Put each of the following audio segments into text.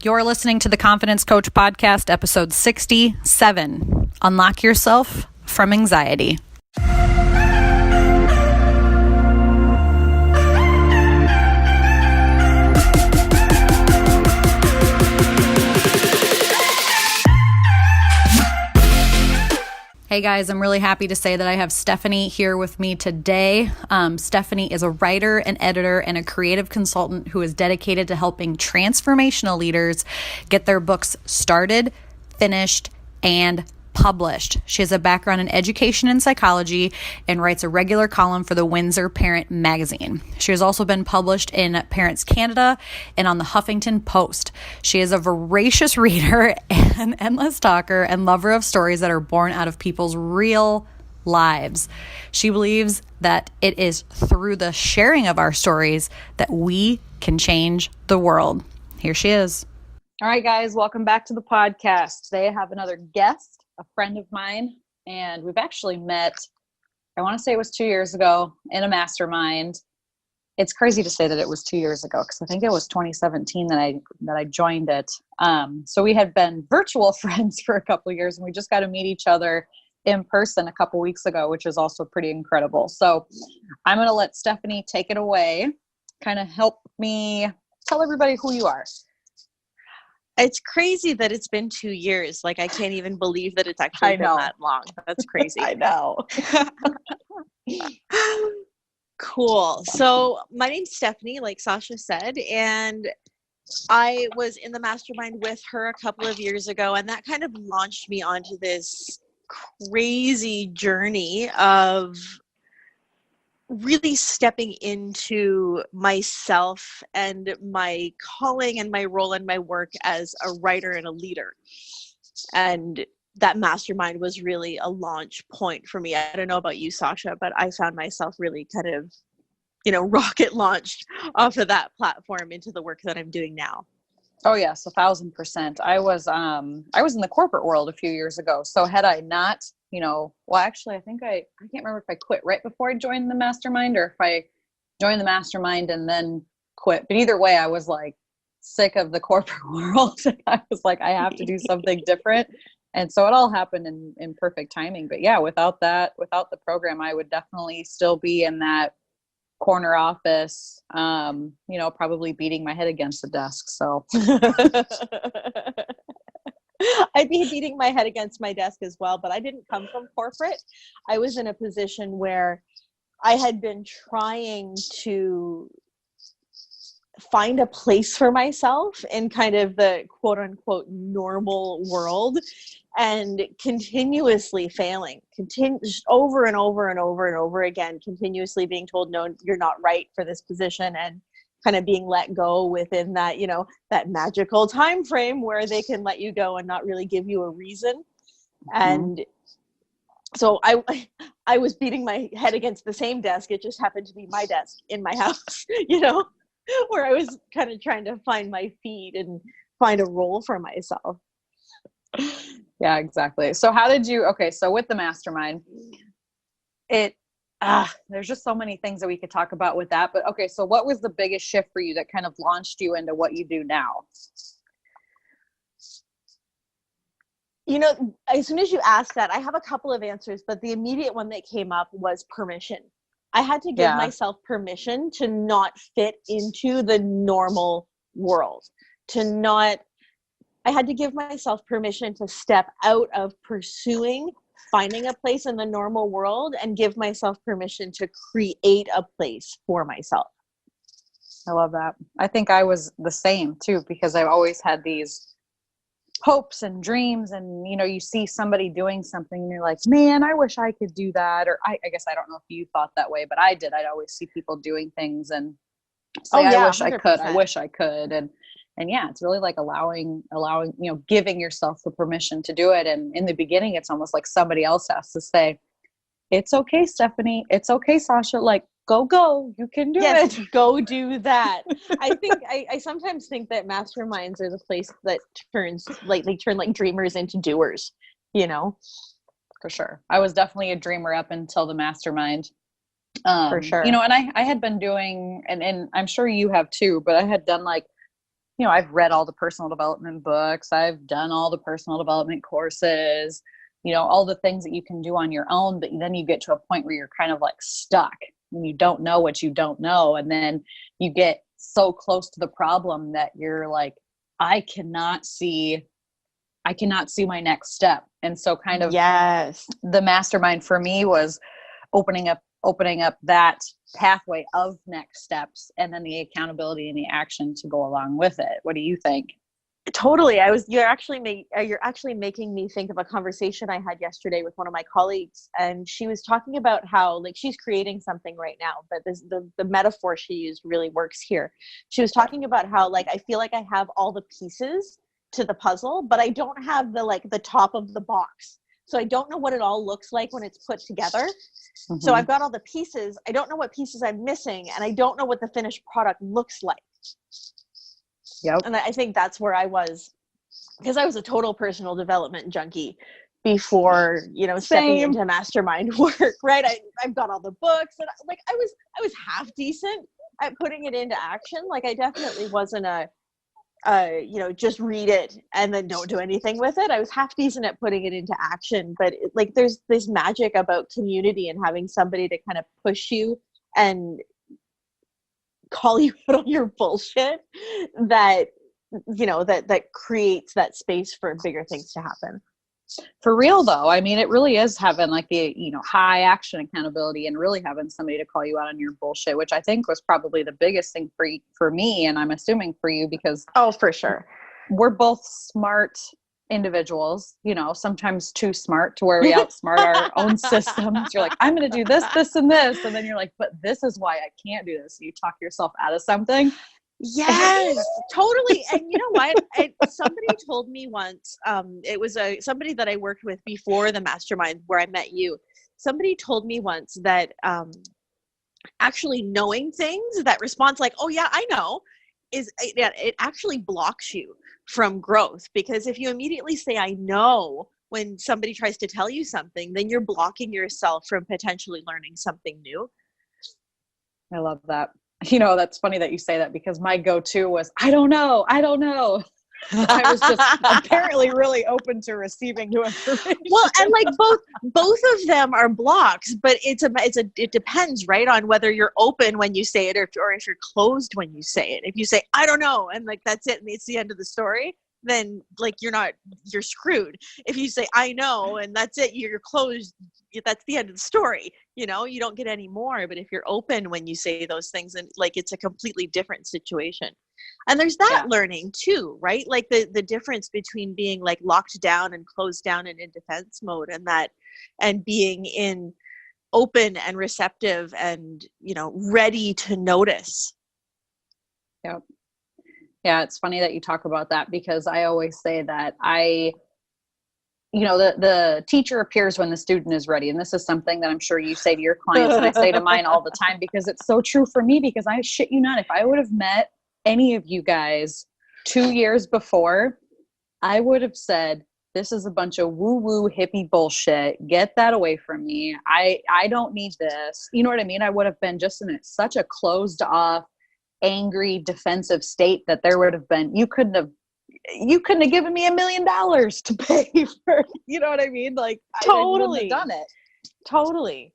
You're listening to the Confidence Coach Podcast, episode 67, Unlock Yourself from Anxiety. Hey guys, I'm really happy to say that I have Stephanie here with me today. Stephanie is a writer, an editor, and a creative consultant who is dedicated to helping transformational leaders get their books started, finished, and published. She has a background in education and psychology and writes a regular column for the Windsor Parent Magazine. She has also been published in Parents Canada and on the Huffington Post. She is a voracious reader, an endless talker, and lover of stories that are born out of people's real lives. She believes that it is through the sharing of our stories that we can change the world. Here she is. All right, guys, welcome back to the podcast. Today I have another guest, a friend of mine, and we've actually met, I want to say it was 2 years ago in a mastermind. It's crazy to say that it was 2 years ago because I think it was 2017 that I joined it. So we had been virtual friends for a couple of years, and we just got to meet each other in person a couple weeks ago, which is also pretty incredible. So I'm going to let Stephanie take it away, kind of help me tell everybody who you are. It's crazy that it's been 2 years. Like, I can't even believe that it's actually been that long. That's crazy. I know. Cool. So my name's Stephanie, like Sausha said, and I was in the mastermind with her a couple of years ago, and that kind of launched me onto this crazy journey of really stepping into myself and my calling and my role and my work as a writer and a leader. And that mastermind was really a launch point for me. I don't know about you, Sausha, but I found myself really kind of, rocket launched off of that platform into the work that I'm doing now. Oh yes, 1,000%. I was in the corporate world a few years ago. So had I not, actually I think I can't remember if I quit right before I joined the mastermind or if I joined the mastermind and then quit. But either way, I was like sick of the corporate world. I was like, I have to do something different. And so it all happened in perfect timing. But yeah, without the program, I would definitely still be in that corner office, probably beating my head against the desk. So I'd be beating my head against my desk as well, but I didn't come from corporate. I was in a position where I had been trying to find a place for myself in kind of the quote unquote normal world and continuously failing, just over and over and over and over again, continuously being told, no, you're not right for this position, and kind of being let go within that, that magical time frame where they can let you go and not really give you a reason. And so I was beating my head against the same desk. It just happened to be my desk in my house, where I was kind of trying to find my feet and find a role for myself. Yeah, exactly. So how did you, so with the mastermind, there's just so many things that we could talk about with that. But okay, so what was the biggest shift for you that kind of launched you into what you do now? As soon as you asked that, I have a couple of answers, but the immediate one that came up was permission. I had to give myself permission to not fit into the normal world, I had to give myself permission to step out of pursuing finding a place in the normal world and give myself permission to create a place for myself. I love that. I think I was the same too, because I've always had these hopes and dreams, and you see somebody doing something and you're like, man, I wish I could do that. Or I guess I don't know if you thought that way, but I did. I'd always see people doing things and say, I wish 100%. I wish I could. And yeah, it's really like allowing, giving yourself the permission to do it. And in the beginning, it's almost like somebody else has to say, it's okay, Stephanie. It's okay, Sausha. Like, go. You can do it. Go do that. I sometimes think that masterminds are the place that turn like dreamers into doers, For sure. I was definitely a dreamer up until the mastermind. For sure. And I had been doing, and I'm sure you have too, but I had done like you know, I've read all the personal development books. I've done all the personal development courses, you know, all the things that you can do on your own, but then you get to a point where you're kind of like stuck and you don't know what you don't know. And then you get so close to the problem that you're like, I cannot see my next step. And so kind of Yes. the mastermind for me was opening up that pathway of next steps, and then the accountability and the action to go along with it. What do you think? Totally. You're actually making me think of a conversation I had yesterday with one of my colleagues, and she was talking about how, like, she's creating something right now, but the metaphor she used really works here. She was talking about how, like, I feel like I have all the pieces to the puzzle, but I don't have the top of the box. So I don't know what it all looks like when it's put together. Mm-hmm. So I've got all the pieces. I don't know what pieces I'm missing, and I don't know what the finished product looks like. Yep. And I think that's where I was, because I was a total personal development junkie before, you know, stepping into mastermind work, right? I've got all the books, and I was half decent at putting it into action. Like, I definitely wasn't you know, just read it and then don't do anything with it. I was half decent at putting it into action, but like, there's this magic about community and having somebody to kind of push you and call you out on your bullshit that, you know, that creates that space for bigger things to happen. For real though. I mean, it really is having like the, you know, high action accountability and really having somebody to call you out on your bullshit, which I think was probably the biggest thing for me. And I'm assuming for you, because for sure, we're both smart individuals, you know, sometimes too smart to where we outsmart our own systems. You're like, I'm going to do this, this, and this. And then you're like, but this is why I can't do this. You talk yourself out of something. Yes, totally. And you know what? Somebody told me once, it was somebody that I worked with before the mastermind where I met you. Somebody told me once that actually knowing things, that response like, oh yeah, I know, it actually blocks you from growth. Because if you immediately say, I know, when somebody tries to tell you something, then you're blocking yourself from potentially learning something new. I love that. You know, that's funny that you say that, because my go-to was, I don't know. I was just apparently really open to receiving new information. Well, and like both of them are blocks, but it depends, right, on whether you're open when you say it or if you're closed when you say it. If you say, I don't know, and like, that's it, and it's the end of the story, then like, you're screwed. If you say, I know, and that's it, you're closed, that's the end of the story. You know, you don't get any more. But if you're open when you say those things, and like, it's a completely different situation. And there's that learning too, right? Like the difference between being like locked down and closed down and in defense mode, and being in open and receptive and, you know, ready to notice. Yep. Yeah, it's funny that you talk about that, because I always say that you know, the teacher appears when the student is ready. And this is something that I'm sure you say to your clients, and I say to mine all the time, because it's so true for me. Because I shit you not, if I would have met any of you guys 2 years before, I would have said, this is a bunch of woo-woo hippie bullshit. Get that away from me. I don't need this. You know what I mean? I would have been just in such a closed off, angry, defensive state that there would have been, you couldn't have given me $1 million to pay for, you know what I mean? Like, totally. I wouldn't have done it. Totally.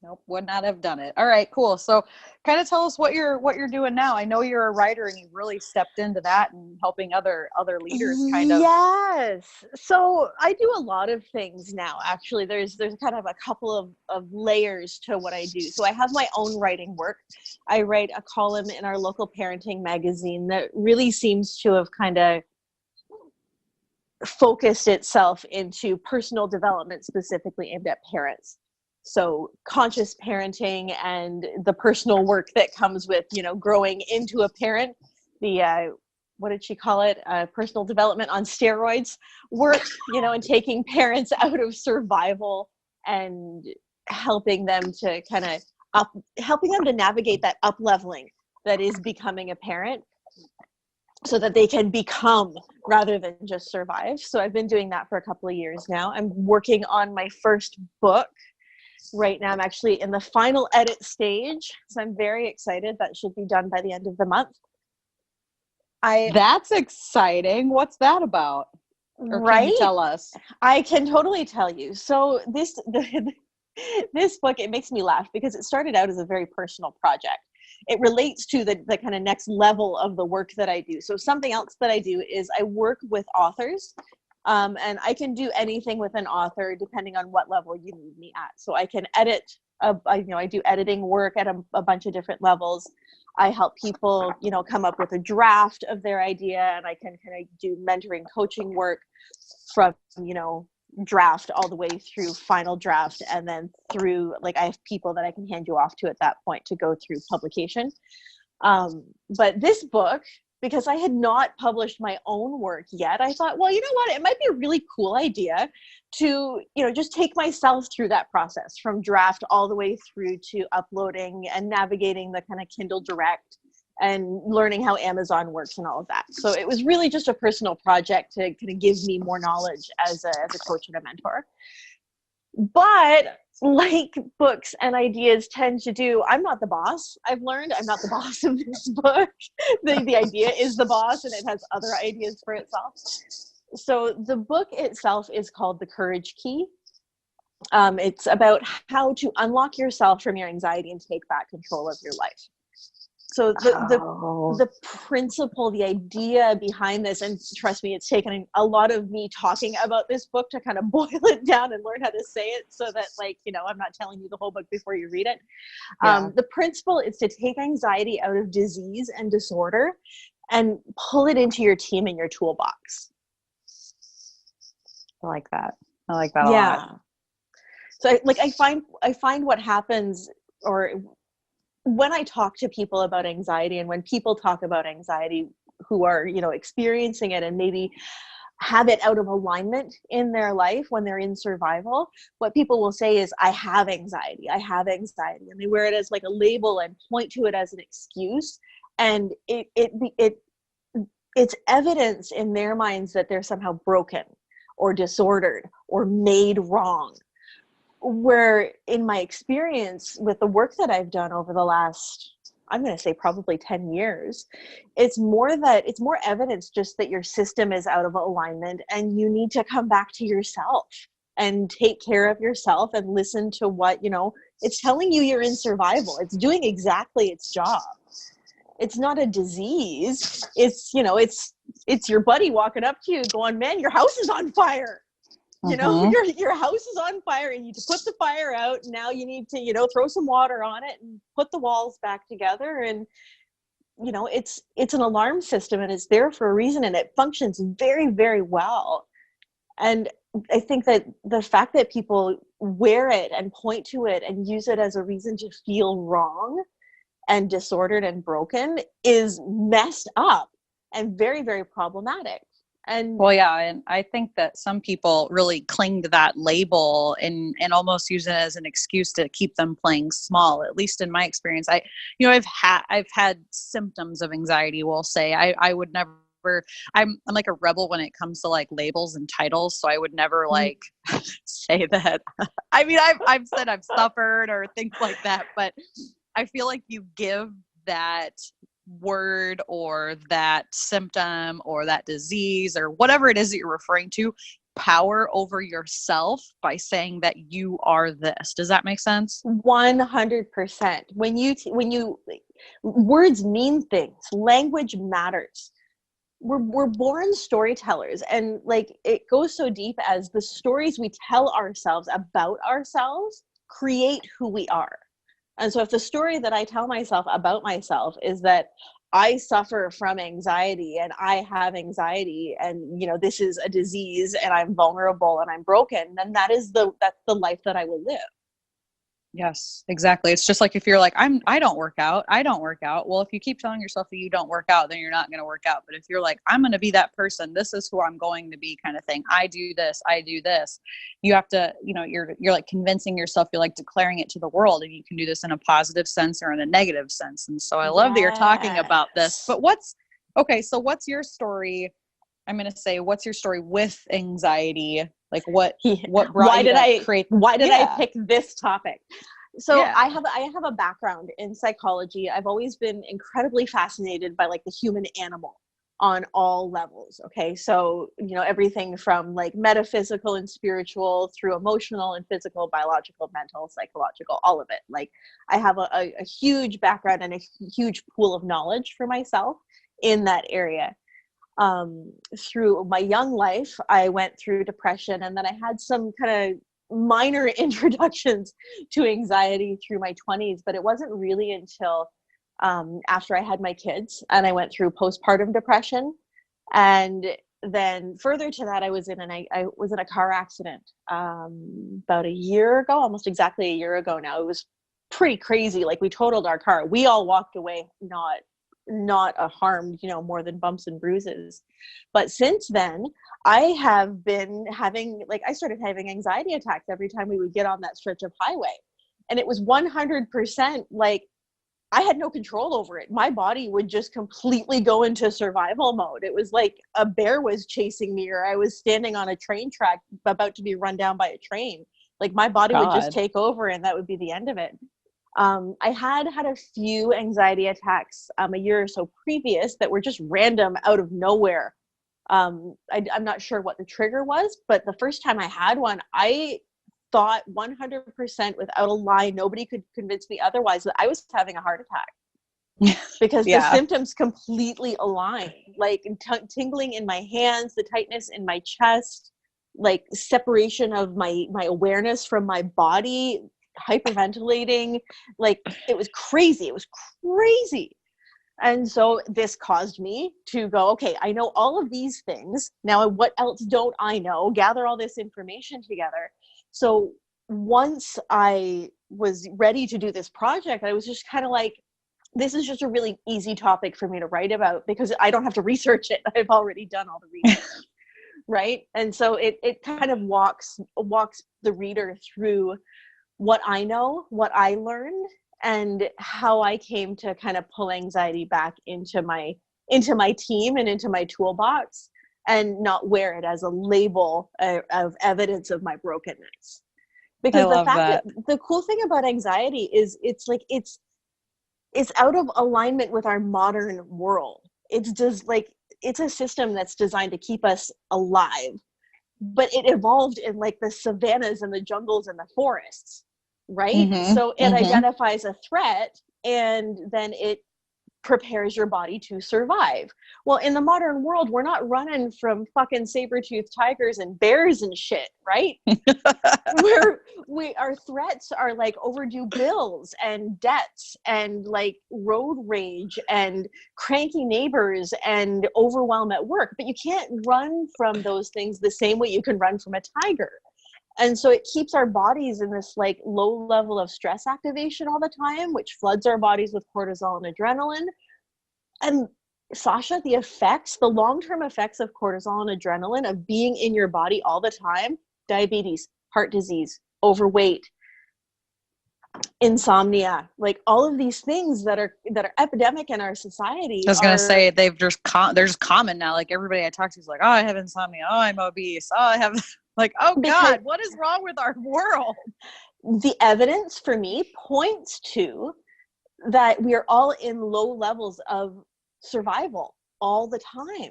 Nope, would not have done it. All right, cool. So kind of tell us what you're doing now. I know you're a writer and you really stepped into that and helping other leaders kind of. Yes. So I do a lot of things now. Actually, there's kind of a couple of layers to what I do. So I have my own writing work. I write a column in our local parenting magazine that really seems to have kind of focused itself into personal development, specifically aimed at parents. So conscious parenting and the personal work that comes with, you know, growing into a parent, the, what did she call it? Personal development on steroids work, you know, and taking parents out of survival and helping them to helping them to navigate that up leveling that is becoming a parent, so that they can become rather than just survive. So I've been doing that for a couple of years now. I'm working on my first book. Right now, I'm actually in the final edit stage, so I'm very excited. That should be done by the end of the month. That's exciting. What's that about? Or can you Right? tell us? I can totally tell you. So this book, it makes me laugh because it started out as a very personal project. It relates to the kind of next level of the work that I do. So something else that I do is I work with authors, and I can do anything with an author depending on what level you need me at. So I can edit. I do editing work at a bunch of different levels. I help people, come up with a draft of their idea, and I can kind of do mentoring, coaching work from, draft all the way through final draft, and then through, like, I have people that I can hand you off to at that point to go through publication. But this book, because I had not published my own work yet, I thought, well, you know what, it might be a really cool idea to, just take myself through that process from draft all the way through to uploading and navigating the kind of Kindle Direct and learning how Amazon works and all of that. So it was really just a personal project to kind of give me more knowledge as a coach and a mentor. But like books and ideas tend to do, I'm not the boss. I've learned I'm not the boss of this book. The idea is the boss, and it has other ideas for itself. So the book itself is called The Courage Key. It's about how to unlock yourself from your anxiety and take back control of your life. So the principle, the idea behind this, and trust me, it's taken a lot of me talking about this book to kind of boil it down and learn how to say it so that, I'm not telling you the whole book before you read it. Yeah. The principle is to take anxiety out of disease and disorder and pull it into your team and your toolbox. I like that. I like that a lot. So I find what happens, or when I talk to people about anxiety, and when people talk about anxiety who are, experiencing it and maybe have it out of alignment in their life when they're in survival, what people will say is, I have anxiety. I have anxiety. And they wear it as like a label and point to it as an excuse. And it's evidence in their minds that they're somehow broken or disordered or made wrong. Where in my experience with the work that I've done over the last, I'm going to say probably 10 years, it's more evidence just that your system is out of alignment and you need to come back to yourself and take care of yourself and listen to what, it's telling you you're in survival. It's doing exactly its job. It's not a disease. It's, it's your buddy walking up to you going, man, your house is on fire. Your house is on fire and you need to put the fire out. Now you need to, throw some water on it and put the walls back together. And, it's an alarm system, and it's there for a reason, and it functions very, very well. And I think that the fact that people wear it and point to it and use it as a reason to feel wrong and disordered and broken is messed up and very, very problematic. And I think that some people really cling to that label and almost use it as an excuse to keep them playing small. At least in my experience, I've had symptoms of anxiety. We'll say I would never. I'm like a rebel when it comes to like labels and titles, so I would never like say that. I mean, I've said I've suffered or things like that, but I feel like you give that word or that symptom or that disease or whatever it is that you're referring to power over yourself by saying that you are this. Does that make sense? 100%. When you words mean things, language matters. We're born storytellers, and like it goes so deep as the stories we tell ourselves about ourselves create who we are. And so if the story that I tell myself about myself is that I suffer from anxiety and I have anxiety and, this is a disease and I'm vulnerable and I'm broken, then that's the life that I will live. Yes, exactly. It's just like if you're like, I don't work out. Well, if you keep telling yourself that you don't work out, then you're not going to work out. But if you're like, I'm going to be that person, this is who I'm going to be kind of thing. I do this. You have to, you're like convincing yourself, you're like declaring it to the world, and you can do this in a positive sense or in a negative sense. And so I love that you're talking about this, but so what's your story? I'm going to say, what's your story with anxiety? Like what brought why you did to I create? Why did I pick this topic? So Yeah. I have a background in psychology. I've always been incredibly fascinated by like the human animal. on all levels. Okay. So, you know, everything from like metaphysical and spiritual through emotional and physical, biological, mental, psychological, all of it. Like I have a huge background and a huge pool of knowledge for myself in that area. Through my young life, I went through depression, and then I had some kind of minor introductions to anxiety through my 20s, but it wasn't really until after I had my kids and I went through postpartum depression. And then further to that, I was in a car accident about a year ago, almost exactly a year ago now. It was pretty crazy. Like we totaled our car. We all walked away not harmed, you know, more than bumps and bruises. But since then, I have been having, like, I started having anxiety attacks every time we would get on that stretch of highway. And it was 100% like I had no control over it. My body would just completely go into survival mode. It was like a bear was chasing me, or I was standing on a train track about to be run down by a train. Like my body would just take over, and that would be the end of it. I had a few anxiety attacks a year or so previous that were just random out of nowhere. I'm not sure what the trigger was, but the first time I had one, I thought 100% without a lie, nobody could convince me otherwise, that I was having a heart attack because the symptoms completely aligned, like tingling in my hands, the tightness in my chest, like separation of my awareness from my body, hyperventilating. Like it was crazy. And so this caused me to go, okay, I know all of these things. Now, what else don't I know? Gather all this information together. So once I was ready to do this project, I was just kind of like, this is just a really easy topic for me to write about because I don't have to research it. I've already done all the research. Right. And so it kind of walks the reader through what I know, what I learned, and how I came to kind of pull anxiety back into my team and into my toolbox, and not wear it as a label of evidence of my brokenness. Because the fact that the cool thing about anxiety is it's out of alignment with our modern world. It's just like, it's a system that's designed to keep us alive, but it evolved in like the savannas and the jungles and the forests, right? Mm-hmm, so it identifies a threat, and then it prepares your body to survive. Well, in the modern world, we're not running from fucking saber-toothed tigers and bears and shit, right? Our threats are like overdue bills and debts and like road rage and cranky neighbors and overwhelm at work. But you can't run from those things the same way you can run from a tiger. And so it keeps our bodies in this like low level of stress activation all the time, which floods our bodies with cortisol and adrenaline. And Sausha, the long-term effects of cortisol and adrenaline, of being in your body all the time: diabetes, heart disease, overweight, insomnia, like all of these things that are epidemic in our society. I was going to say, they're just common now. Like everybody I talk to is like, oh, I have insomnia. Oh, I'm obese. Oh, I have like, oh God, what is wrong with our world? The evidence for me points to that we are all in low levels of survival all the time.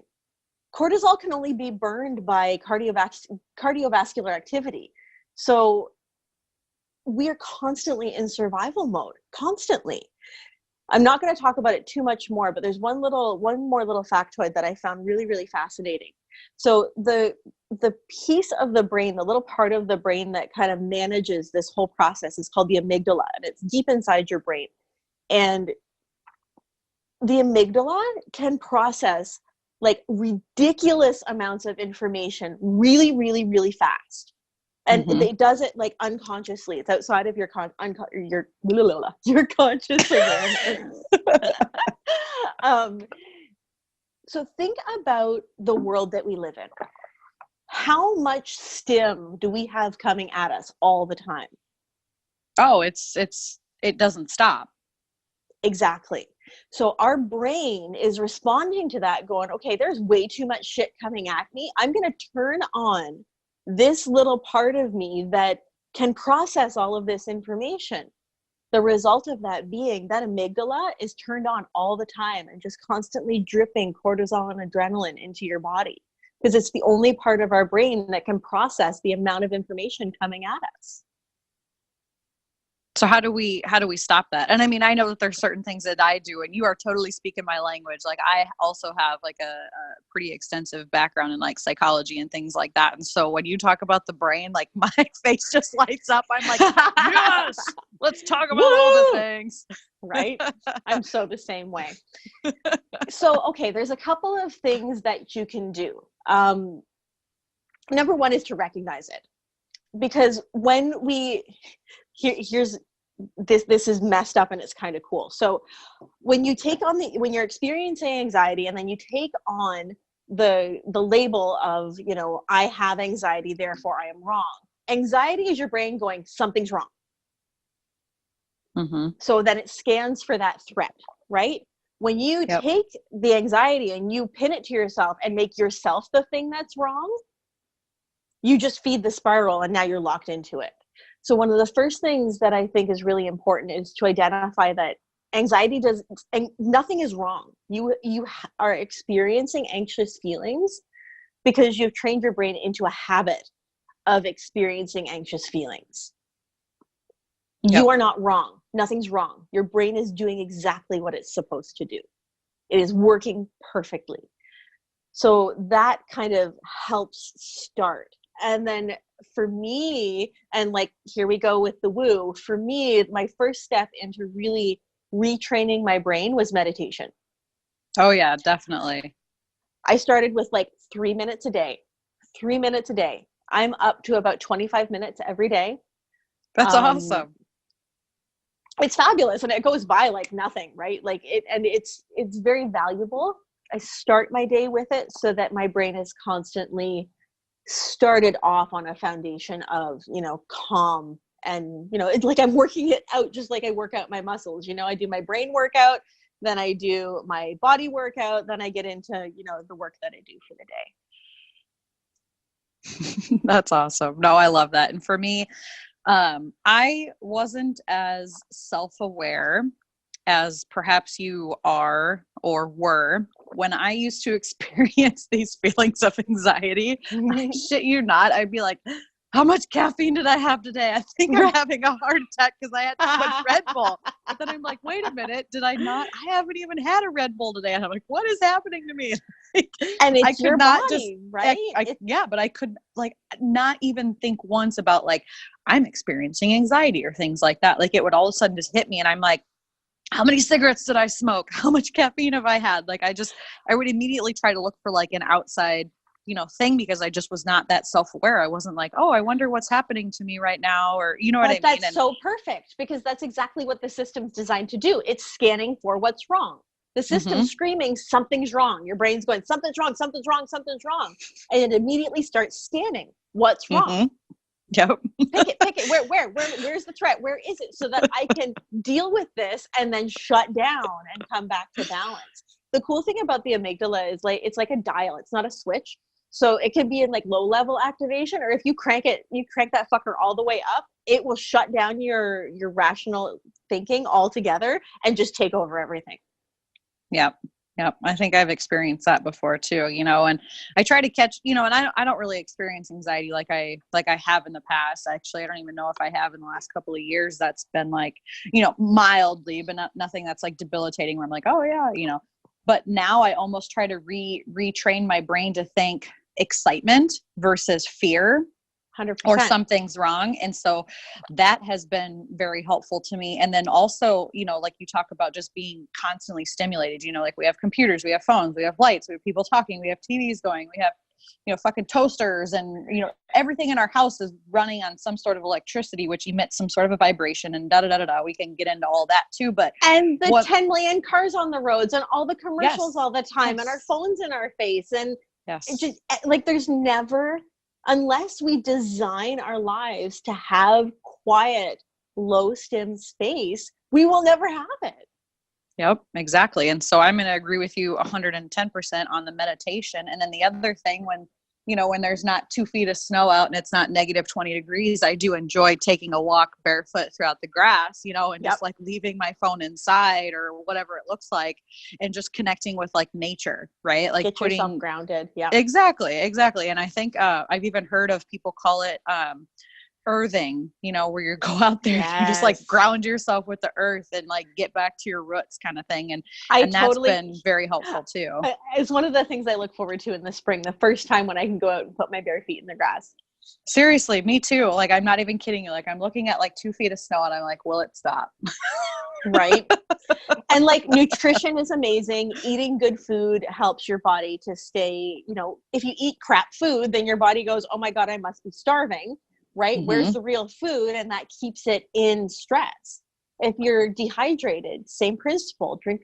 Cortisol can only be burned by cardiovascular activity. So we are constantly in survival mode, constantly. I'm not going to talk about it too much more, but there's one more little factoid that I found really, really fascinating. So the piece of the brain, the little part of the brain that kind of manages this whole process, is called the amygdala, and it's deep inside your brain. And the amygdala can process like ridiculous amounts of information really, really, really fast. And it does it like unconsciously. It's outside of your conscious awareness. So think about the world that we live in. How much stim do we have coming at us all the time? Oh, it doesn't stop. Exactly. So our brain is responding to that, going, okay, there's way too much shit coming at me. I'm going to turn on this little part of me that can process all of this information. The result of that being that amygdala is turned on all the time and just constantly dripping cortisol and adrenaline into your body, because it's the only part of our brain that can process the amount of information coming at us. So how do we stop that? And I mean, I know that there's certain things that I do, and you are totally speaking my language. Like, I also have like a pretty extensive background in like psychology and things like that. And so when you talk about the brain, like my face just lights up. I'm like, yes, let's talk about all the things. Right? I'm so the same way. So, okay, there's a couple of things that you can do. Number one is to recognize it, because when here's this is messed up and it's kind of cool. So when you're experiencing anxiety, and then you take on the label of, I have anxiety, therefore I am wrong. Anxiety is your brain going, something's wrong. Mm-hmm. So then it scans for that threat, right? When you Yep. take the anxiety and you pin it to yourself and make yourself the thing that's wrong, you just feed the spiral, and now you're locked into it. So one of the first things that I think is really important is to identify that nothing is wrong. You are experiencing anxious feelings because you've trained your brain into a habit of experiencing anxious feelings. Yep. You are not wrong. Nothing's wrong. Your brain is doing exactly what it's supposed to do. It is working perfectly. So that kind of helps start. And then for me, and like, here we go with the woo, for me, my first step into really retraining my brain was meditation. Oh yeah, definitely. I started with like 3 minutes a day. 3 minutes a day. I'm up to about 25 minutes every day. That's awesome. It's fabulous, and it goes by like nothing, right? Like it's very valuable. I start my day with it so that my brain is constantly started off on a foundation of, calm, and, it's like I'm working it out just like I work out my muscles. I do my brain workout, then I do my body workout, then I get into, the work that I do for the day. That's awesome. No, I love that. And for me, I wasn't as self-aware as perhaps you are or were when I used to experience these feelings of anxiety. I shit you not, I'd be like, how much caffeine did I have today? I think I'm having a heart attack because I had too much Red Bull. But then I'm like, wait a minute, did I not? I haven't even had a Red Bull today. And I'm like, what is happening to me? And it's I could your not body, right? But I could like not even think once about like, I'm experiencing anxiety or things like that. Like, it would all of a sudden just hit me, and I'm like, how many cigarettes did I smoke? How much caffeine have I had? Like, I would immediately try to look for like an outside, thing, because I just was not that self-aware. I wasn't like, oh, I wonder what's happening to me right now, or what I mean? That's so perfect, because that's exactly what the system's designed to do. It's scanning for what's wrong. The system's screaming, something's wrong. Your brain's going, something's wrong, something's wrong, something's wrong. And it immediately starts scanning what's wrong. Yep. Pick it. Where's the threat? Where is it? So that I can deal with this and then shut down and come back to balance. The cool thing about the amygdala is like, it's like a dial. It's not a switch. So it can be in like low level activation, or if you crank that fucker all the way up, it will shut down your rational thinking altogether and just take over everything. Yep. I think I've experienced that before too, and I try to catch, and I don't really experience anxiety like I have in the past. Actually, I don't even know if I have in the last couple of years. That's been like, mildly, but nothing that's like debilitating where I'm like, oh yeah, but now I almost try to retrain my brain to think excitement versus fear. 100%. Or something's wrong. And so that has been very helpful to me. And then also, like you talk about just being constantly stimulated, like we have computers, we have phones, we have lights, we have people talking, we have TVs going, we have, fucking toasters, and, everything in our house is running on some sort of electricity, which emits some sort of a vibration, and we can get into all that too. And the 10 million cars on the roads, and all the commercials all the time, and our phones in our face. And it's just like, there's never, unless we design our lives to have quiet, low stim space, we will never have it. Yep, exactly. And so I'm going to agree with you 110% on the meditation. And then the other thing, when there's not 2 feet of snow out and it's not negative 20 degrees, I do enjoy taking a walk barefoot throughout the grass, and just like leaving my phone inside or whatever it looks like, and just connecting with like nature, right? Like get yourself grounded. Yeah, exactly. And I think I've even heard of people call it earthing, where you go out there, you just like ground yourself with the earth and like get back to your roots kind of thing. And that's been very helpful too. It's one of the things I look forward to in the spring, the first time when I can go out and put my bare feet in the grass. Seriously, me too. Like, I'm not even kidding you. Like, I'm looking at like 2 feet of snow and I'm like, will it stop? Right. And like nutrition is amazing. Eating good food helps your body to stay, if you eat crap food, then your body goes, oh my God, I must be starving. Right? Mm-hmm. Where's the real food? And that keeps it in stress. If you're dehydrated, same principle, drink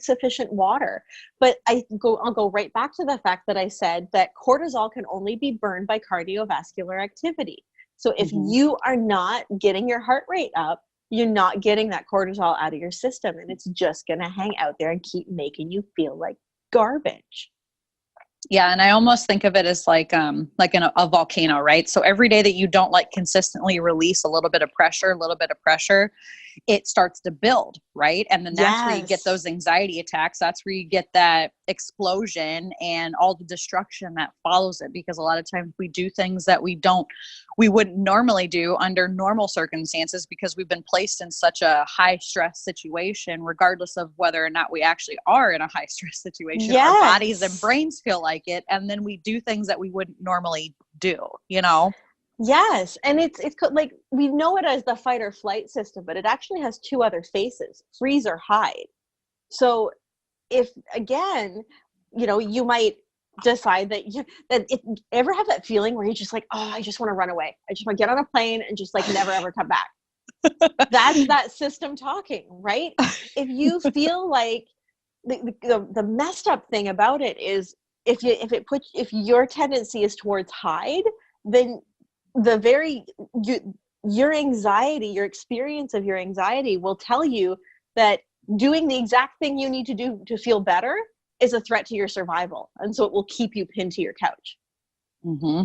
sufficient water. But I'll go right back to the fact that I said that cortisol can only be burned by cardiovascular activity. So if you are not getting your heart rate up, you're not getting that cortisol out of your system, and it's just going to hang out there and keep making you feel like garbage. Yeah. And I almost think of it as like in a volcano, right? So every day that you don't like consistently release a little bit of pressure, it starts to build, right? And then that's where you get those anxiety attacks. That's where you get that explosion and all the destruction that follows it. Because a lot of times we do things that we wouldn't normally do under normal circumstances, because we've been placed in such a high stress situation, regardless of whether or not we actually are in a high stress situation. Our bodies and brains feel like it. And then we do things that we wouldn't normally do, Yes. And it's like, we know it as the fight or flight system, but it actually has 2 other faces: freeze or hide. So if, again, you might decide ever have that feeling where you're just like, oh, I just want to run away. I just want to get on a plane and just like never, ever come back. That's that system talking, right? If you feel like the messed up thing about it is if your tendency is towards hide, then your anxiety, your experience of your anxiety will tell you that doing the exact thing you need to do to feel better is a threat to your survival. And so it will keep you pinned to your couch. Mm-hmm.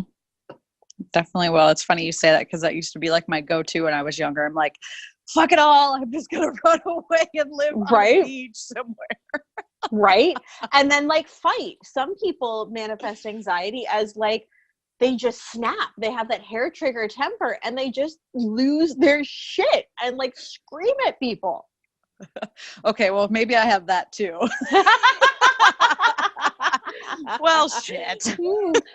Definitely will. It's funny you say that, because that used to be like my go-to when I was younger. I'm like, fuck it all. I'm just going to run away and live on the beach somewhere. Right. And then like fight. Some people manifest anxiety as like, they just snap. They have that hair trigger temper and they just lose their shit and like scream at people. Okay, well, maybe I have that too. Well, shit.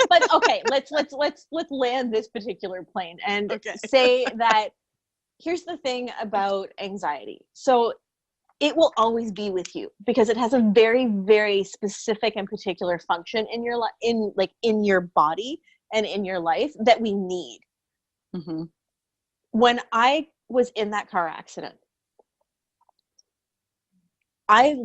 But okay, let's land this particular plane and say that here's the thing about anxiety. So it will always be with you because it has a very, very specific and particular function in your body and in your life that we need. Mm-hmm. When I was in that car accident, I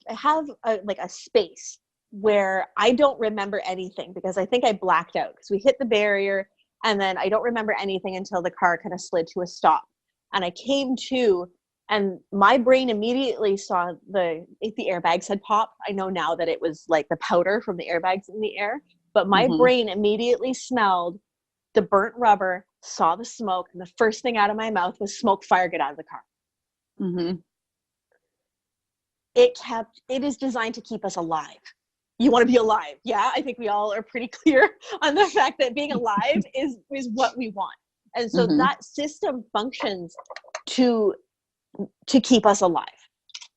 have a space where I don't remember anything because I think I blacked out because we hit the barrier and then I don't remember anything until the car kind of slid to a stop. And I came to, and my brain immediately saw the airbags had popped. I know now that it was like the powder from the airbags in the air, but my brain immediately smelled the burnt rubber, saw the smoke, and the first thing out of my mouth was smoke, fire, get out of the car. Mm-hmm. It is designed to keep us alive. You want to be alive. Yeah, I think we all are pretty clear on the fact that being alive is what we want. And so that system functions to keep us alive.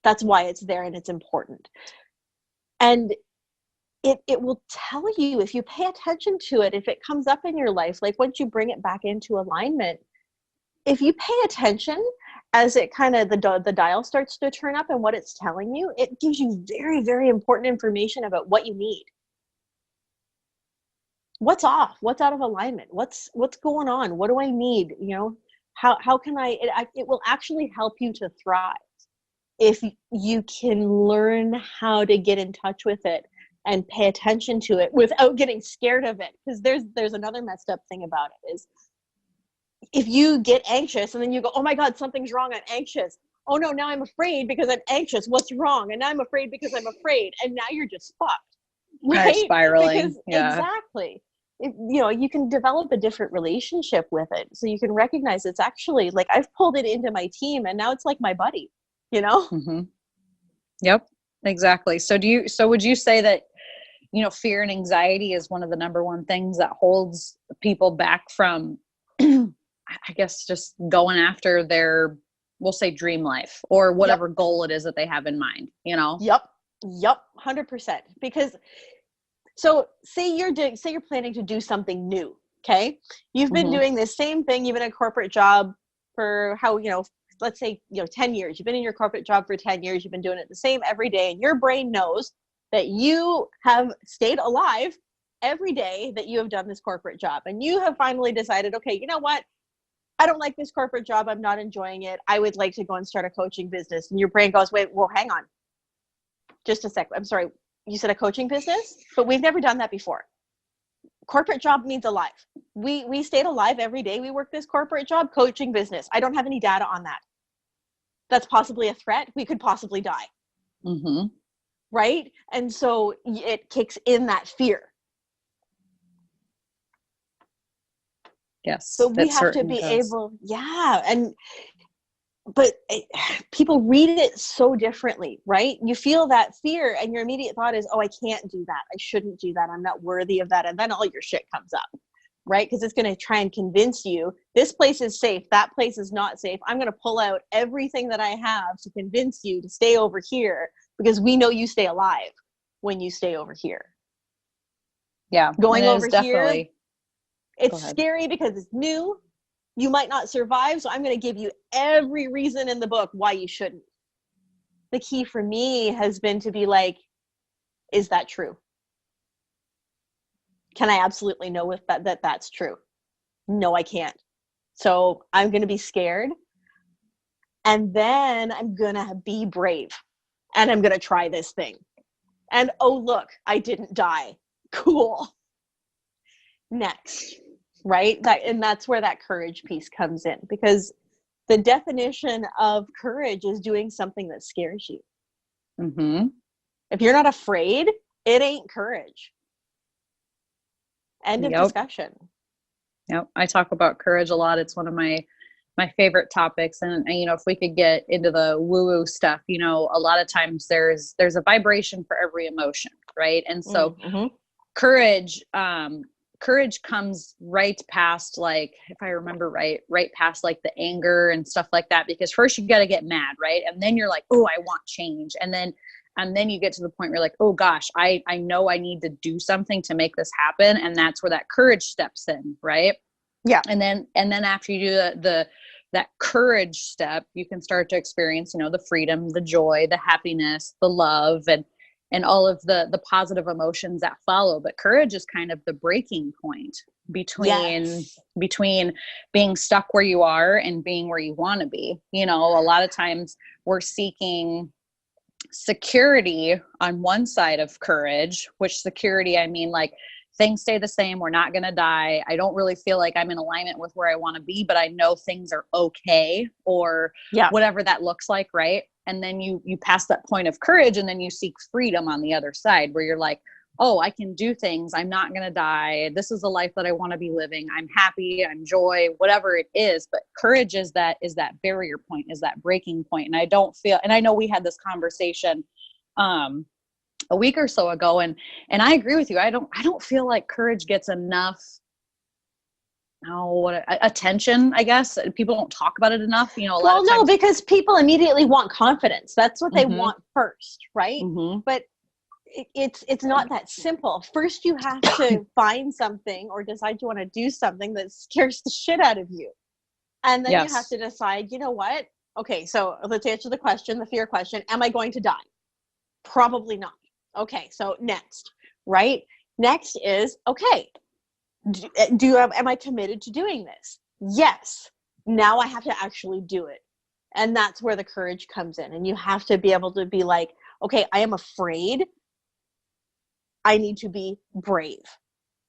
That's why it's there and it's important. And it will tell you, if you pay attention to it, if it comes up in your life, like once you bring it back into alignment, if you pay attention as it kind of the dial starts to turn up and what it's telling you, it gives you very, very important information about what you need. What's off? What's out of alignment? What's going on? What do I need? How can it will actually help you to thrive if you can learn how to get in touch with it and pay attention to it without getting scared of it. Because there's another messed up thing about it is, if you get anxious and then you go, oh my God, something's wrong, I'm anxious. Oh no, now I'm afraid because I'm anxious. What's wrong? And now I'm afraid because I'm afraid. And now you're just fucked. Right? Spiraling. Because, exactly. you can develop a different relationship with it. So you can recognize it's actually like, I've pulled it into my team and now it's like my buddy, Mm-hmm. Yep, exactly. So would you say that, fear and anxiety is one of the number one things that holds people back from, I guess, just going after their, we'll say, dream life or Yep. whatever goal it is that they have in mind, Yep. 100%. Because so say you're planning to do something new. Okay. You've been Mm-hmm. doing the same thing. You've been in a corporate job for let's say, 10 years. You've been in your corporate job for 10 years. You've been doing it the same every day. And your brain knows that you have stayed alive every day that you have done this corporate job. And you have finally decided, okay, you know what? I don't like this corporate job. I'm not enjoying it. I would like to go and start a coaching business. And your brain goes, wait, well, hang on. Just a sec. I'm sorry. You said a coaching business, but we've never done that before. Corporate job means alive. We stayed alive every day. We work this corporate job, coaching business. I don't have any data on that. That's possibly a threat. We could possibly die. Mm-hmm. Right? And so it kicks in that fear. Yes. But we have to be able, but people read it so differently, right? You feel that fear and your immediate thought is, oh, I can't do that. I shouldn't do that. I'm not worthy of that. And then all your shit comes up, right? Because it's going to try and convince you this place is safe. That place is not safe. I'm going to pull out everything that I have to convince you to stay over here because we know you stay alive when you stay over here. Yeah. Going over definitely here, it's scary because it's new. You might not survive, so I'm going to give you every reason in the book why you shouldn't. The key for me has been to be like, is that true? Can I absolutely know if that's true? No, I can't. So I'm going to be scared. And then I'm going to be brave. And I'm going to try this thing. And oh, look, I didn't die. Cool. Next. Right? That's where that courage piece comes in, because the definition of courage is doing something that scares you. Mm-hmm. If you're not afraid, it ain't courage. End of discussion. Yep. I talk about courage a lot. It's one of my favorite topics. And if we could get into the woo-woo stuff, a lot of times there's a vibration for every emotion, right? And so courage comes right past, like, if I remember right past like the anger and stuff like that, because first you got to get mad, right? And then you're like, oh, I want change. And then you get to the point where you're like, oh gosh, I know I need to do something to make this happen. And that's where that courage steps in, right? Yeah. And then after you do that courage step, you can start to experience, the freedom, the joy, the happiness, the love, and all of the positive emotions that follow. But courage is kind of the breaking point between being stuck where you are and being where you want to be. A lot of times we're seeking security on one side of courage, which security, I mean, like, things stay the same. We're not going to die. I don't really feel like I'm in alignment with where I want to be, but I know things are okay, or whatever that looks like. Right. And then you pass that point of courage, and then you seek freedom on the other side, where you're like, oh, I can do things. I'm not going to die. This is the life that I want to be living. I'm happy. I'm joy, whatever it is. But courage is that barrier point, is that breaking point. And I know we had this conversation, a week or so ago. And I agree with you. I don't feel like courage gets enough attention, I guess. People don't talk about it enough. Well, no, because people immediately want confidence. That's what they want first, right? Mm-hmm. But it's not that simple. First, you have to find something or decide you want to do something that scares the shit out of you. And then you have to decide, you know what? Okay, so let's answer the fear question. Am I going to die? Probably not. Okay, so next, right? Next is, okay, am I committed to doing this? Yes. Now I have to actually do it. And that's where the courage comes in. And you have to be able to be like, okay, I am afraid. I need to be brave.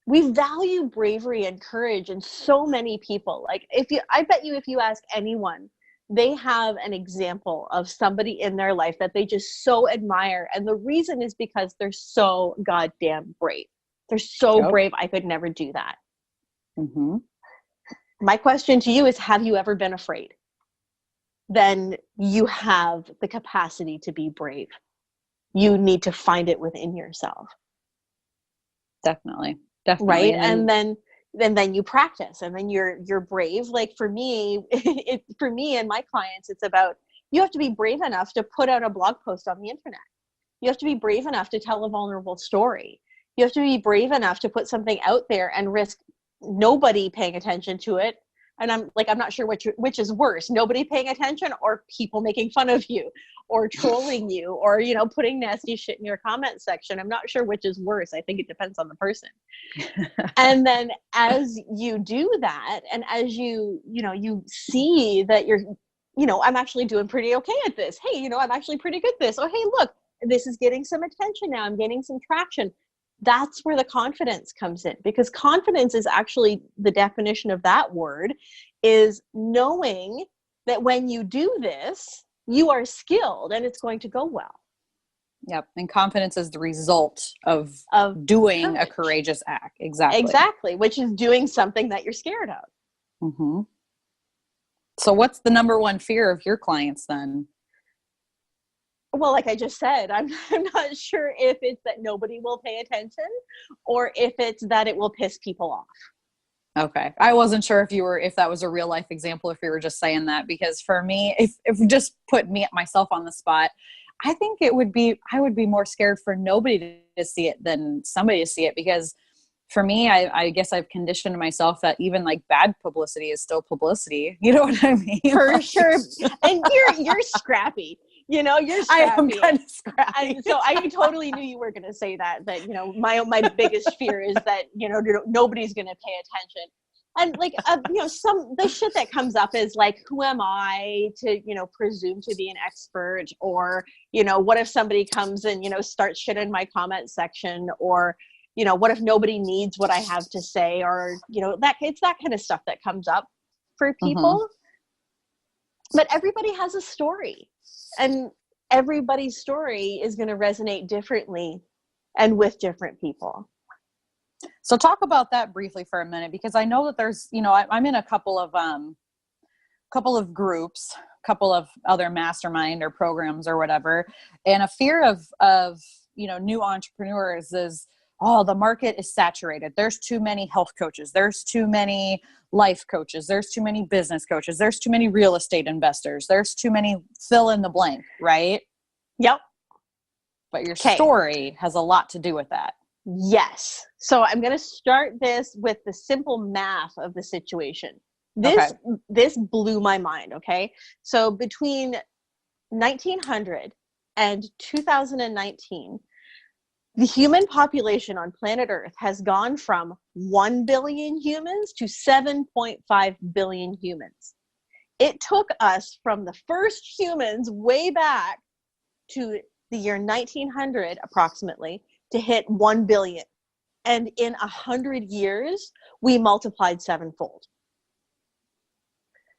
We value bravery and courage in so many people. Like, I bet you if you ask anyone, they have an example of somebody in their life that they just so admire. And the reason is because they're so goddamn brave. They're so Yep. brave. I could never do that. Mm-hmm. My question to you is, have you ever been afraid? Then you have the capacity to be brave. You need to find it within yourself. Definitely. Right. And And then you practice, and then you're brave. Like for me, for me and my clients, it's about, you have to be brave enough to put out a blog post on the internet. You have to be brave enough to tell a vulnerable story. You have to be brave enough to put something out there and risk nobody paying attention to it. And I'm not sure which is worse, nobody paying attention or people making fun of you or trolling you or, putting nasty shit in your comment section. I'm not sure which is worse. I think it depends on the person. And then as you do that, and as you see that I'm actually doing pretty okay at this. Hey, I'm actually pretty good at this. Oh, hey, look, this is getting some attention now. I'm getting some traction. That's where the confidence comes in, because confidence is actually, the definition of that word is knowing that when you do this, you are skilled and it's going to go well. Yep. And confidence is the result of doing a courageous act. Exactly. Which is doing something that you're scared of. Mm-hmm. So what's the number one fear of your clients then? Well, like I just said, I'm not sure if it's that nobody will pay attention or if it's that it will piss people off. Okay. I wasn't sure if that was a real life example, if you were just saying that, because for me, if you just put myself on the spot, I think I would be more scared for nobody to see it than somebody to see it, because for me, I guess I've conditioned myself that even like bad publicity is still publicity. You know what I mean? For sure. And you're scrappy. You're scrappy. I am kind of scrappy. So I totally knew you were going to say that my biggest fear is that, nobody's going to pay attention. And like, the shit that comes up is like, who am I to, presume to be an expert? Or, what if somebody comes and, starts shit in my comment section? Or, what if nobody needs what I have to say? Or, it's that kind of stuff that comes up for people. Mm-hmm. But everybody has a story, and everybody's story is going to resonate differently and with different people. So talk about that briefly for a minute, because I know that there's, I'm in a couple of groups, couple of other mastermind or programs or whatever. And a fear of new entrepreneurs is, oh, the market is saturated. There's too many health coaches. There's too many life coaches. There's too many business coaches. There's too many real estate investors. There's too many fill in the blank, right? Yep. But your story has a lot to do with that. Yes. So I'm going to start this with the simple math of the situation. This blew my mind. Okay. So between 1900 and 2019, the human population on planet Earth has gone from 1 billion humans to 7.5 billion humans. It took us from the first humans way back to the year 1900 approximately to hit 1 billion. And in 100 years, we multiplied sevenfold.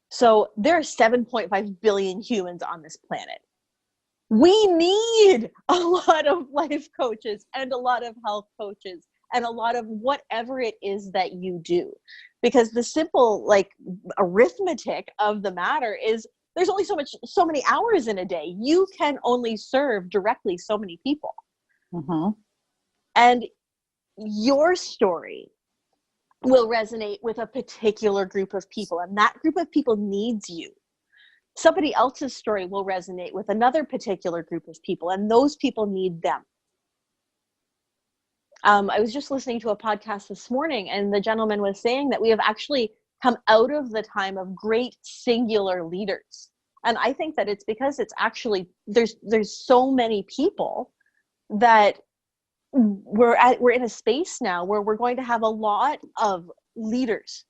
So there are 7.5 billion humans on this planet. We need a lot of life coaches and a lot of health coaches and a lot of whatever it is that you do. Because the simple arithmetic of the matter is there's only so many hours in a day. You can only serve directly so many people. Mm-hmm. And your story will resonate with a particular group of people, and that group of people needs you. Somebody else's story will resonate with another particular group of people, and those people need them. I was just listening to a podcast this morning, and the gentleman was saying that we have actually come out of the time of great singular leaders. And I think that it's because it's actually, there's so many people that we're in a space now where we're going to have a lot of leaders.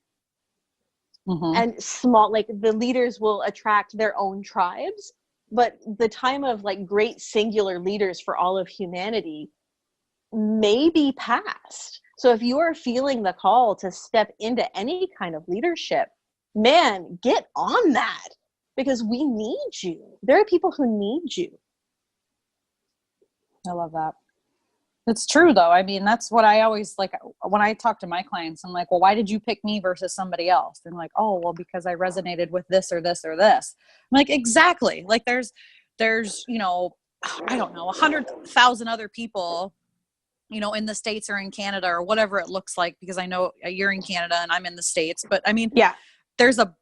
Mm-hmm. And small, the leaders will attract their own tribes, but the time of great singular leaders for all of humanity may be past. So if you are feeling the call to step into any kind of leadership, man, get on that, because we need you. There are people who need you. I love that. It's true though. I mean, that's what I always like when I talk to my clients. I'm like, well, why did you pick me versus somebody else? They're like, oh, well, because I resonated with this or this or this. I'm like, exactly. Like there's, I don't know, 100,000 other people, in the States or in Canada or whatever it looks like, because I know you're in Canada and I'm in the States, but I mean, Yeah. there's a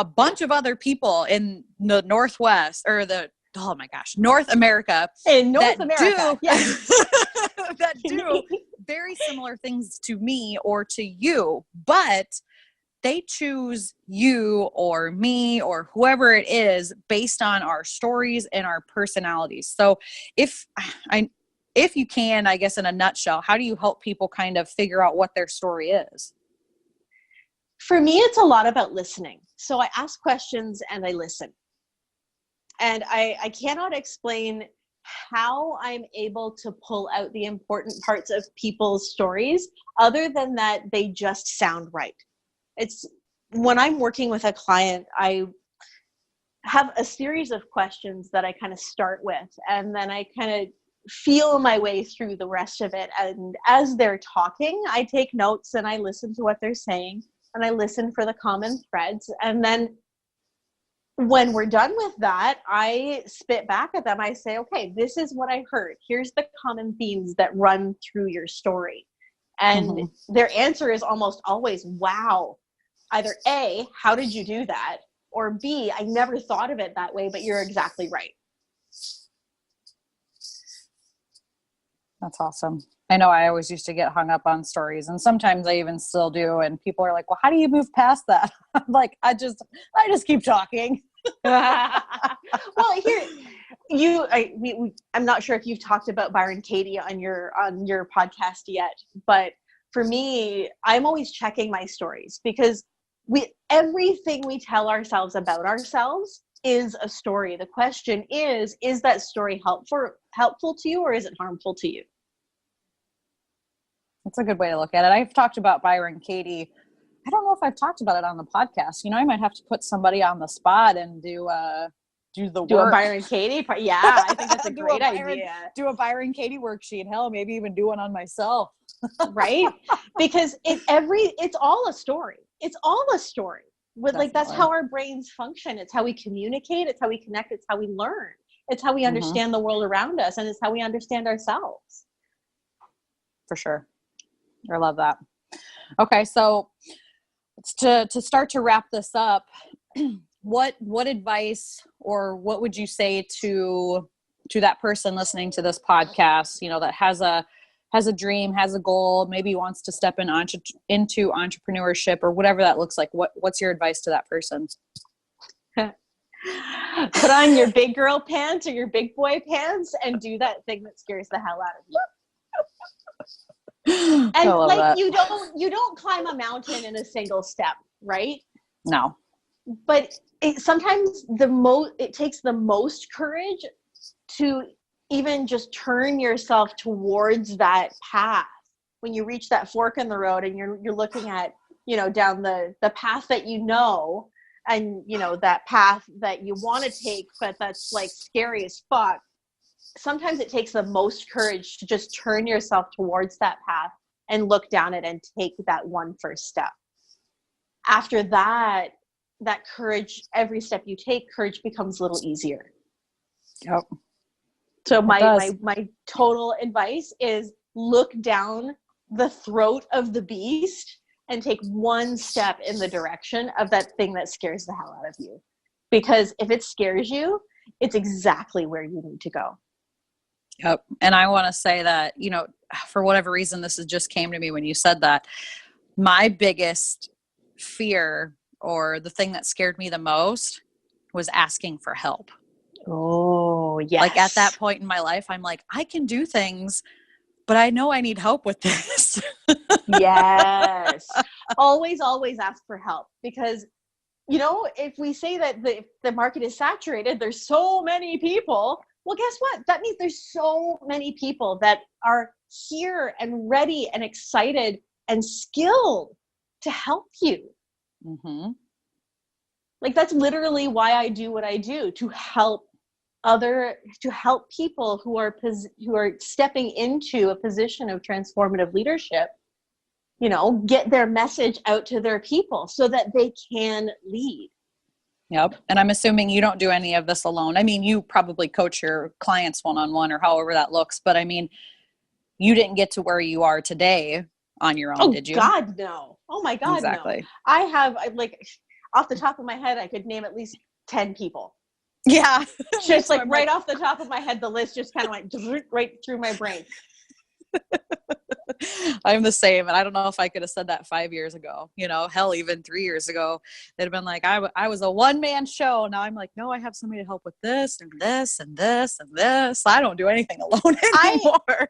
bunch of other people in the Northwest or North America. In North America, yes. That do very similar things to me or to you, but they choose you or me or whoever it is based on our stories and our personalities. So if you can, I guess in a nutshell, how do you help people kind of figure out what their story is? For me, it's a lot about listening. So I ask questions and I listen. And I cannot explain how I'm able to pull out the important parts of people's stories other than that they just sound right. It's when I'm working with a client, I have a series of questions that I kind of start with, and then I kind of feel my way through the rest of it. And as they're talking, I take notes and I listen to what they're saying and I listen for the common threads. And then when we're done with that, I spit back at them. I say, okay, this is what I heard. Here's the common themes that run through your story. And their answer is almost always, wow. Either A, how did you do that? Or B, I never thought of it that way, but you're exactly right. That's awesome. I know I always used to get hung up on stories, and sometimes I even still do. And people are like, well, how do you move past that? I'm like, I just keep talking. Well, I'm not sure if you've talked about Byron Katie on your podcast yet, but for me, I'm always checking my stories because everything we tell ourselves about ourselves is a story. The question is that story helpful to you or is it harmful to you? That's a good way to look at it. I've talked about Byron Katie. I don't know if I've talked about it on the podcast. I might have to put somebody on the spot and do the work. A Byron Katie? Yeah, I think that's a great idea. Do a Byron Katie worksheet. Hell, maybe even do one on myself. Right? Because it's all a story. It's all a story. That's how our brains function. It's how we communicate. It's how we connect. It's how we learn. It's how we understand the world around us, and it's how we understand ourselves. For sure. I love that. Okay, so to start to wrap this up, what advice or what would you say to that person listening to this podcast, that has a dream, has a goal, maybe wants to step into entrepreneurship or whatever that looks like? What's your advice to that person? Put on your big girl pants or your big boy pants and do that thing that scares the hell out of you. And you don't climb a mountain in a single step, right? No. But sometimes it takes the most courage to even just turn yourself towards that path. When you reach that fork in the road and you're looking at, down the path that and that path that you want to take, but that's like scary as fuck. Sometimes it takes the most courage to just turn yourself towards that path and look down it and take that one first step. After that courage, every step you take, courage becomes a little easier. Yep. So my total advice is look down the throat of the beast and take one step in the direction of that thing that scares the hell out of you. Because if it scares you, it's exactly where you need to go. Yep. And I want to say that, for whatever reason, this just came to me when you said that. My biggest fear or the thing that scared me the most was asking for help. Oh, yes. Like at that point in my life, I'm like, I can do things, but I know I need help with this. Yes. Always ask for help because, if we say that the market is saturated, there's so many people. Well, guess what? That means there's so many people that are here and ready and excited and skilled to help you. Mm-hmm. Like that's literally why I do what I do, to help to help people who are stepping into a position of transformative leadership, get their message out to their people so that they can lead. Yep. And I'm assuming you don't do any of this alone. I mean, you probably coach your clients one-on-one or however that looks, but I mean, you didn't get to where you are today on your own, did you? God, no. Oh my God, exactly. No. I like, off the top of my head, I could name at least 10 people. Yeah. Just like right off the top of my head, the list just kind of went right through my brain. I'm the same. And I don't know if I could have said that 5 years ago, hell, even 3 years ago, they'd have been like, I was a one-man show. Now I'm like, no, I have somebody to help with this and this and this and this. I don't do anything alone anymore.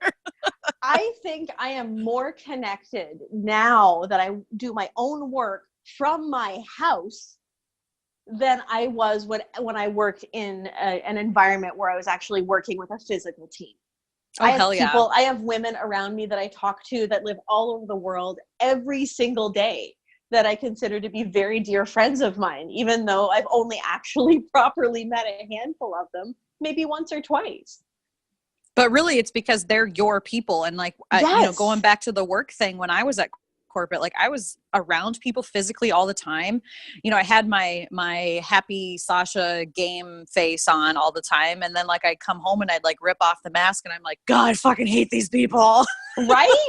I think I am more connected now that I do my own work from my house than I was when I worked in an environment where I was actually working with a physical team. Oh, hell yeah. I have women around me that I talk to that live all over the world every single day that I consider to be very dear friends of mine, even though I've only actually properly met a handful of them, maybe once or twice. But really, it's because they're your people. And like, yes. Going back to the work thing, when I was at corporate, like I was around people physically all the time. I had my happy Sausha game face on all the time. And then like I'd come home and I'd like rip off the mask and I'm like, God, I fucking hate these people. Right?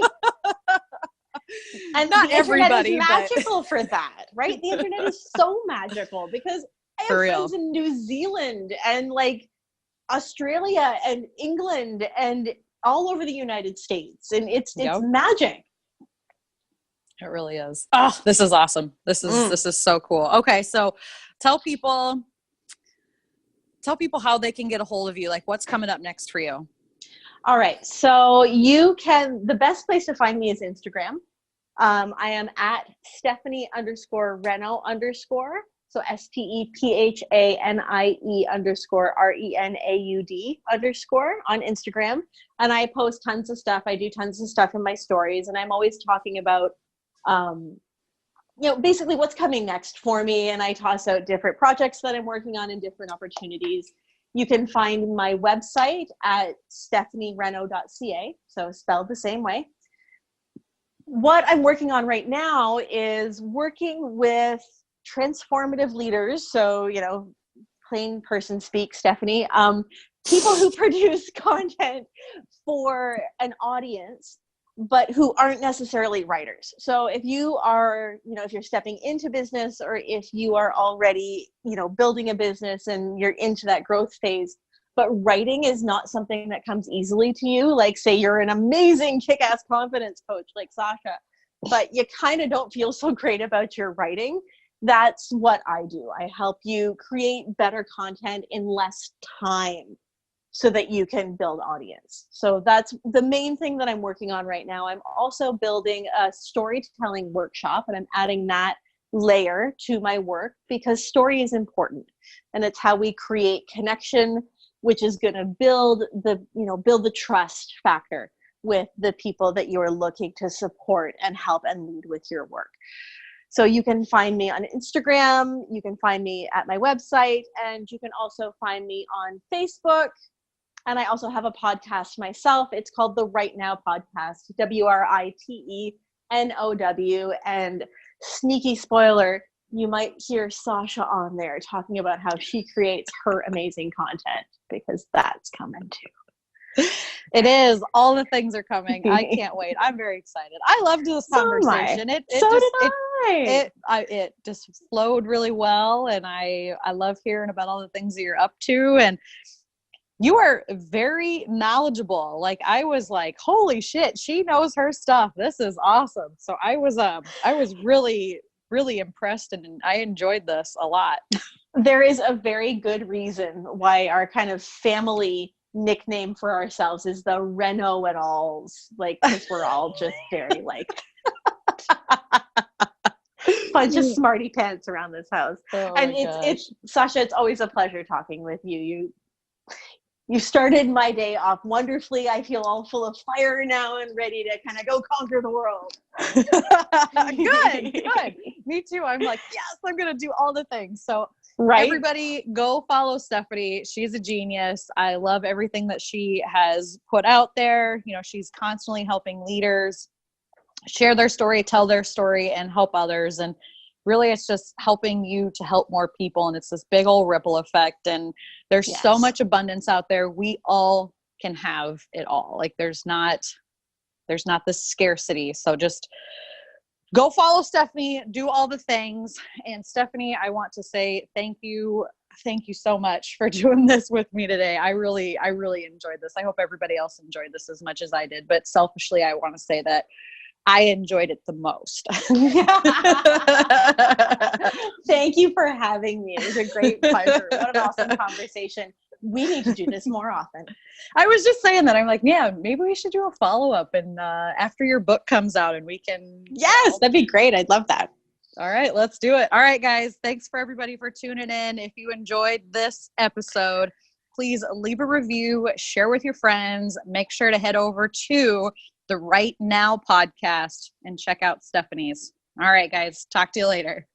And not everybody, is magical for that, right? The internet is so magical because I have friends in New Zealand and like Australia and England and all over the United States. And it's magic. It really is. Oh, this is awesome. This is so cool. Okay. So tell people how they can get a hold of you. Like what's coming up next for you? All right. So the best place to find me is Instagram. I am at Stephanie_Renaud_. So STEPHANIE_RENAUD_ on Instagram. And I post tons of stuff. I do tons of stuff in my stories. And I'm always talking about, basically what's coming next for me. And I toss out different projects that I'm working on and different opportunities. You can find my website at stephanierenaud.ca. So spelled the same way. What I'm working on right now is working with transformative leaders. So, plain person speak, Stephanie, people who produce content for an audience, but who aren't necessarily writers. So if you are, if you're stepping into business or if you are already, building a business and you're into that growth phase, but writing is not something that comes easily to you. Like say you're an amazing kick-ass confidence coach like Sausha, but you kind of don't feel so great about your writing. That's what I do. I help you create better content in less time so that you can build audience. So that's the main thing that I'm working on right now. I'm also building a storytelling workshop, and I'm adding that layer to my work because story is important. And it's how we create connection, which is going to build the trust factor with the people that you are looking to support and help and lead with your work. So you can find me on Instagram, you can find me at my website, and you can also find me on Facebook. And I also have a podcast myself. It's called the Right Now Podcast, WRITENOW. And sneaky spoiler, you might hear Sausha on there talking about how she creates her amazing content, because that's coming too. It is. All the things are coming. I can't wait. I'm very excited. I loved this conversation. It just flowed really well, and I love hearing about all the things that you're up to, and you are very knowledgeable. Like I was like, holy shit, she knows her stuff. This is awesome. So I was really, really impressed, and I enjoyed this a lot. There is a very good reason why our kind of family nickname for ourselves is the Renaud-it-alls, like, because we're all just very like bunch of smarty pants around this house. Oh and it's Sausha, it's always a pleasure talking with you. You started my day off wonderfully. I feel all full of fire now and ready to kind of go conquer the world. Good. Me too. I'm like, yes, I'm going to do all the things. So Right. Everybody go follow Stephanie. She's a genius. I love everything that she has put out there. You know, she's constantly helping leaders share their story, tell their story, and help others. And really, it's just helping you to help more people. And it's this big old ripple effect. And there's so much abundance out there. We all can have it all. Like there's not this scarcity. So just go follow Stephanie, do all the things. And Stephanie, I want to say thank you. Thank you so much for doing this with me today. I really enjoyed this. I hope everybody else enjoyed this as much as I did. But selfishly, I want to say that I enjoyed it the most. Thank you for having me. It was a great pleasure. What an awesome conversation. We need to do this more often. I was just saying that. I'm like, yeah, maybe we should do a follow-up and after your book comes out and we can. Yes, that'd be great. I'd love that. All right, let's do it. All right, guys. Thanks for everybody for tuning in. If you enjoyed this episode, please leave a review, share with your friends. Make sure to head over to the Right Now podcast and check out Stephanie's. All right, guys. Talk to you later.